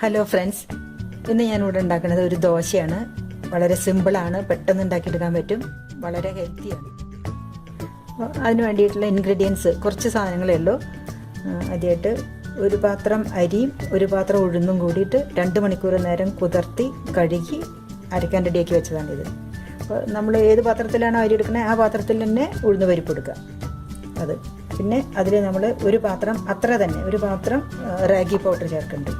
Hello friends, ഇന്ന് ഞാനിവിടെ ഉണ്ടാക്കുന്നത് ഒരു ദോശയാണ്. വളരെ സിമ്പിളാണ്, പെട്ടെന്ന് ഉണ്ടാക്കിയെടുക്കാൻ പറ്റും, വളരെ ഹെൽത്തിയാണ്. അതിന് വേണ്ടിയിട്ടുള്ള ഇൻഗ്രീഡിയൻസ് കുറച്ച് സാധനങ്ങളേ ഉള്ളൂ. ആദ്യമായിട്ട് ഒരു പാത്രം അരിയും ഒരു പാത്രം ഉഴുന്നും കൂടിയിട്ട് 2 മണിക്കൂർ നേരം കുതിർത്തി കഴുകി അരയ്ക്കാൻ റെഡിയാക്കി വെച്ചതാണിത്. അപ്പോൾ നമ്മൾ ഏത് പാത്രത്തിലാണോ അരി എടുക്കുന്നത് ആ പാത്രത്തിൽ തന്നെ ഉഴുന്ന് പരിപ്പ് എടുക്കുക. അത് പിന്നെ അതിൽ നമ്മൾ ഒരു പാത്രം ഒരു പാത്രം റാഗി പൗഡർ ചേർക്കുന്നുണ്ട്.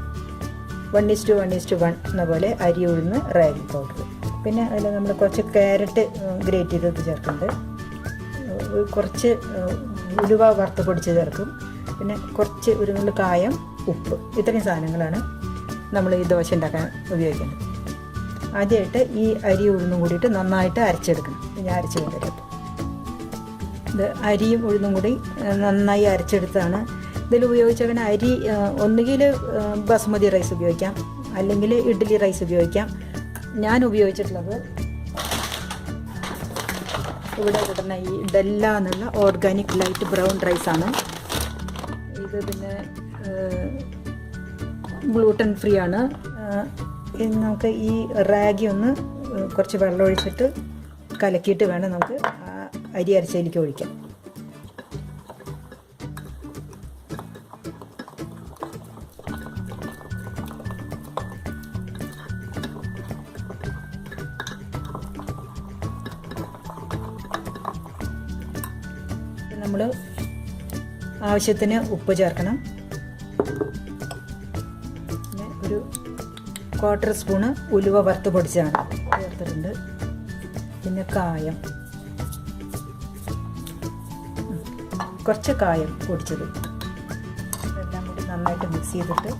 1:1:1 എന്ന പോലെ അരി ഉഴുന്ന് റാഗി പൗഡർ. പിന്നെ അതിൽ നമ്മൾ കുറച്ച് ക്യാരറ്റ് ഗ്രേറ്റ് ചെയ്തത് ചേർക്കുന്നുണ്ട്. കുറച്ച് ഉലുവ വറുത്ത് പൊടിച്ച് ചേർക്കും. പിന്നെ കുറച്ച് ഒരു നുള്ളു കായം, ഉപ്പ്. ഇത്രയും സാധനങ്ങളാണ് നമ്മൾ ഈ ദോശ ഉണ്ടാക്കാൻ ഉപയോഗിക്കുന്നത്. ആദ്യമായിട്ട് ഈ അരി ഉഴുന്നും കൂടിയിട്ട് നന്നായിട്ട് അരച്ചെടുക്കണം. ഞാൻ അരച്ച് കൊണ്ടുവരാം. ഇത് അരിയും ഉഴുന്നും കൂടി നന്നായി അരച്ചെടുത്താണ്. ഇതിൽ ഉപയോഗിച്ചേക്കുന്ന അരി ഒന്നുകിൽ ബസുമതി റൈസ് ഉപയോഗിക്കാം, അല്ലെങ്കിൽ ഇഡ്ഡലി റൈസ് ഉപയോഗിക്കാം. ഞാൻ ഉപയോഗിച്ചിട്ടുള്ളത് ഇവിടെ കിട്ടുന്ന ഈ ഡെല്ല എന്നുള്ള ഓർഗാനിക് ലൈറ്റ് ബ്രൗൺ റൈസാണ്. ഇത് പിന്നെ ഗ്ലൂട്ടൻ ഫ്രീ ആണ്. നമുക്ക് ഈ റാഗി ഒന്ന് കുറച്ച് വെള്ളം ഒഴിച്ചിട്ട് കലക്കിയിട്ട് വേണം നമുക്ക് അരി അരച്ചതിലേക്ക് ഒഴിക്കാം. നമ്മൾ ആവശ്യത്തിന് ഉപ്പ് ചേർക്കണം. പിന്നെ ഒരു 1/4 സ്പൂണ് ഉലുവ വറുത്ത് പൊടിച്ചാണ് ചേർത്തിട്ടുണ്ട്. പിന്നെ കായം, കുറച്ച് കായം പൊടിച്ചത്. ഇതെല്ലാം കൂടി നന്നായിട്ട് മിക്സ് ചെയ്തിട്ട്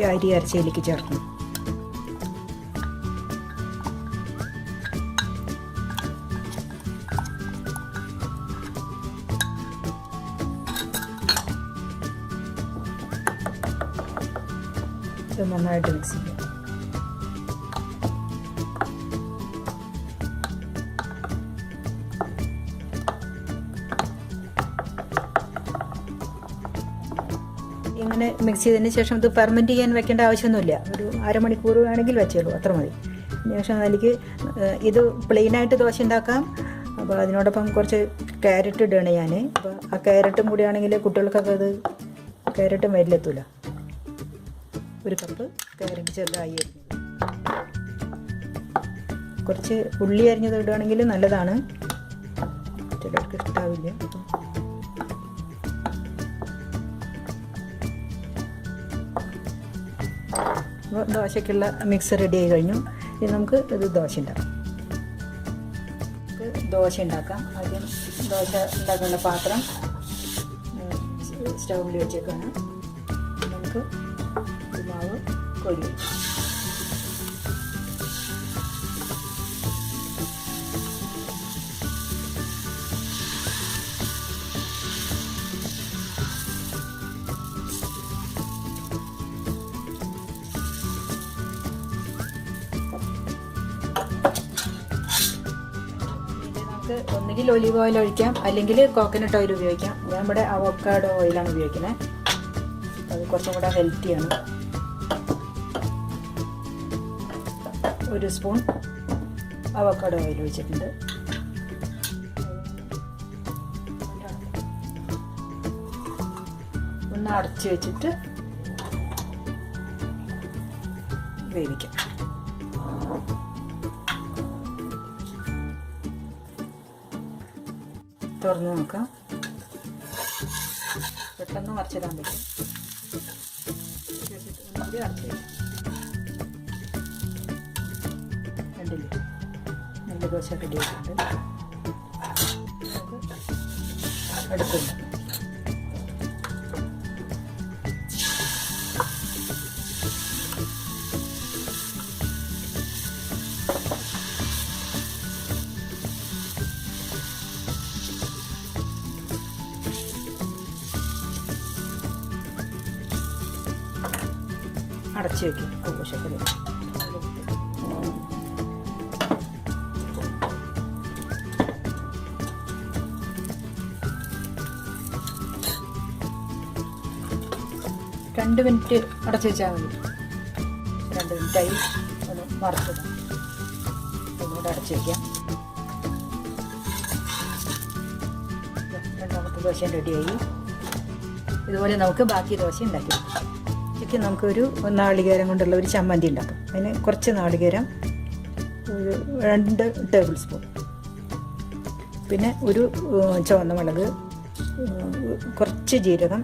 അരി അരച്ചതിലേക്ക് ചേർക്കണം. ഇത് നന്നായിട്ട് മിക്സ് ചെയ്യാം. ഇങ്ങനെ മിക്സ് ചെയ്തതിന് ശേഷം ഇത് ഫെർമെൻറ്റ് ചെയ്യാൻ വെക്കേണ്ട ആവശ്യമൊന്നുമില്ല. ഒരു അരമണിക്കൂർ വേണമെങ്കിൽ വെച്ചോളൂ, അത്ര മതി. ശേഷം അതിലേക്ക് ഇത് പ്ലെയിനായിട്ട് ദോശ ഉണ്ടാക്കാം. അപ്പോൾ അതിനോടൊപ്പം കുറച്ച് ക്യാരറ്റ് ഇടുകയാണ് ഞാൻ. അപ്പോൾ ആ ക്യാരറ്റും കൂടിയാണെങ്കിൽ കുട്ടികൾക്കൊക്കെ അത് ക്യാരറ്റും വരിലെത്തൂല. 1 കപ്പ് ക്യാരറ്റ് ചെറുതായി അരിഞ്ഞത്, കുറച്ച് ഉള്ളി അരിഞ്ഞത് ഇടുകയാണെങ്കിൽ നല്ലതാണ്. ചിലർക്ക് ഇഷ്ടാവില്ല. അപ്പോൾ ദോശയ്ക്കുള്ള മിക്സ് റെഡി ആയി കഴിഞ്ഞു. ഇനി നമുക്ക് ഇത് ദോശ ഉണ്ടാക്കാം. ആദ്യം ദോശ ഉണ്ടാക്കുന്ന പാത്രം സ്റ്റൗവിൽ വെച്ചേക്കാണ്. നമുക്ക് മാവ് കൊഴിയും. ഒന്നുകിൽ ഒലിവ് ഓയിൽ ഒഴിക്കാം, അല്ലെങ്കിൽ കോക്കനട്ട് ഓയിൽ ഉപയോഗിക്കാം. ഞാൻ ഇവിടെ അവോക്കാഡോ ഓയിലാണ് ഉപയോഗിക്കുന്നത്. അത് കുറച്ചും കൂടെ ഹെൽത്തിയാണ്. 1 സ്പൂൺ അവോക്കാഡോ ഓയിൽ ഒഴിച്ചിട്ടുണ്ട്. ഒന്ന് അടച്ച് വെച്ചിട്ട് വേവിക്കാം. തുറന്ന് നോക്കാം. പെട്ടെന്ന് മറിച്ചിടാൻ പറ്റും. ഒന്നുകൂടി അടച്ച് വയ്ക്കാം. കണ്ടില്ലേ, നല്ല ദോശ റെഡി ആയിട്ടുണ്ട്. അടുത്തുണ്ട്. അടച്ചു വയ്ക്കും. 2 മിനിറ്റ് അടച്ചു വെച്ചാൽ മതി. 2 മിനിറ്റായി. ഒന്ന് മറച്ചത് ഒന്നുകൂടെ അടച്ചു വയ്ക്കാം. രണ്ടാമത്തെ ദോശ റെഡിയായി. ഇതുപോലെ നമുക്ക് ബാക്കി ദോശ ഉണ്ടാക്കി വെക്കാം. ശരിക്കും നമുക്കൊരു നാളികേരം കൊണ്ടുള്ള ഒരു ചമ്മന്തി ഉണ്ടാക്കാം. അതിന് കുറച്ച് നാളികേരം, ഒരു 2 ടേബിൾ സ്പൂൺ, പിന്നെ ഒരു ചുവന്ന മുളക്, കുറച്ച് ജീരകം,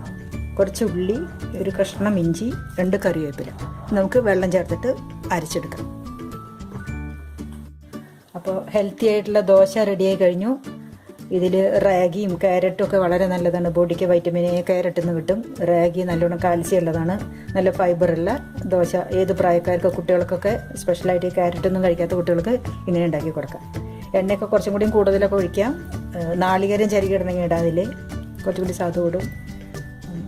കുറച്ച് ഉള്ളി, ഒരു കഷ്ണം ഇഞ്ചി, 2 കറിവേപ്പില. നമുക്ക് വെള്ളം ചേർത്തിട്ട് അരച്ചെടുക്കാം. അപ്പോൾ ഹെൽത്തി ആയിട്ടുള്ള ദോശ റെഡിയായി കഴിഞ്ഞു. ഇതിൽ റാഗിയും ക്യാരറ്റും ഒക്കെ വളരെ നല്ലതാണ്. ബോഡിക്ക് വൈറ്റമിൻ എ ക്യാരറ്റിൽ നിന്ന് കിട്ടും. റാഗി നല്ലോണം കാൽസ്യം ഉള്ളതാണ്. നല്ല ഫൈബറുള്ള ദോശ. ഏത് പ്രായക്കാർക്ക്, കുട്ടികൾക്കൊക്കെ, സ്പെഷ്യലായിട്ട് ക്യാരറ്റൊന്നും കഴിക്കാത്ത കുട്ടികൾക്ക് ഇങ്ങനെ ഉണ്ടാക്കി കൊടുക്കാം. എണ്ണയൊക്കെ കുറച്ചും കൂടി കൂടുതലൊക്കെ ഒഴിക്കാം. നാളികേരം ചരികിടന്നെങ്കിൽ ഇടാം. അതിൽ കുറച്ചുകൂടി സ്വാദ് കൂടും.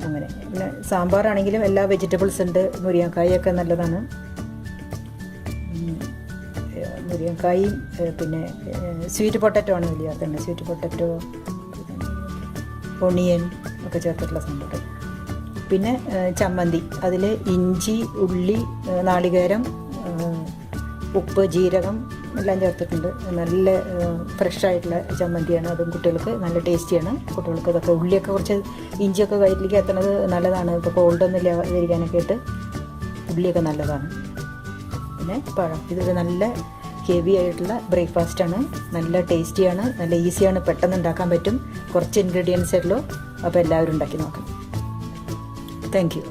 അങ്ങനെ. പിന്നെ സാമ്പാറാണെങ്കിലും എല്ലാ വെജിറ്റബിൾസ് ഉണ്ട്. മുരിങ്ങക്കായൊക്കെ നല്ലതാണ്. മുരിങ്ങക്കായും പിന്നെ സ്വീറ്റ് പൊട്ടറ്റോ ആണ് വലിയ തന്നെ. സ്വീറ്റ് പൊട്ടറ്റോ, ഒണിയൻ ഒക്കെ ചേർത്തിട്ടുള്ള സാമ്പാർ. പിന്നെ ചമ്മന്തി, അതിൽ ഇഞ്ചി, ഉള്ളി, നാളികേരം, ഉപ്പ്, ജീരകം എല്ലാം ചേർത്തിട്ടുണ്ട്. നല്ല ഫ്രഷായിട്ടുള്ള ചമ്മന്തിയാണ്. അതും കുട്ടികൾക്ക് നല്ല ടേസ്റ്റിയാണ്. കുട്ടികൾക്ക് ഇതൊക്കെ ഉള്ളിയൊക്കെ കുറച്ച് ഇഞ്ചിയൊക്കെ വയറ്റിലേക്ക് എത്തുന്നത് നല്ലതാണ്. ഇപ്പോൾ കോൾഡൊന്നും ഇല്ലാതിരിക്കാനൊക്കെ ആയിട്ട് ഉള്ളിയൊക്കെ നല്ലതാണ്. പിന്നെ പഴം, ഇതൊരു നല്ല ഹെവി ആയിട്ടുള്ള ബ്രേക്ക്ഫാസ്റ്റാണ്. നല്ല ടേസ്റ്റിയാണ്, നല്ല ഈസിയാണ്, പെട്ടെന്ന് ഉണ്ടാക്കാൻ പറ്റും. കുറച്ച് ഇൻഗ്രീഡിയൻസേ ഉള്ളൂ. അപ്പോൾ എല്ലാവരും ഉണ്ടാക്കി നോക്കണം. Thank you.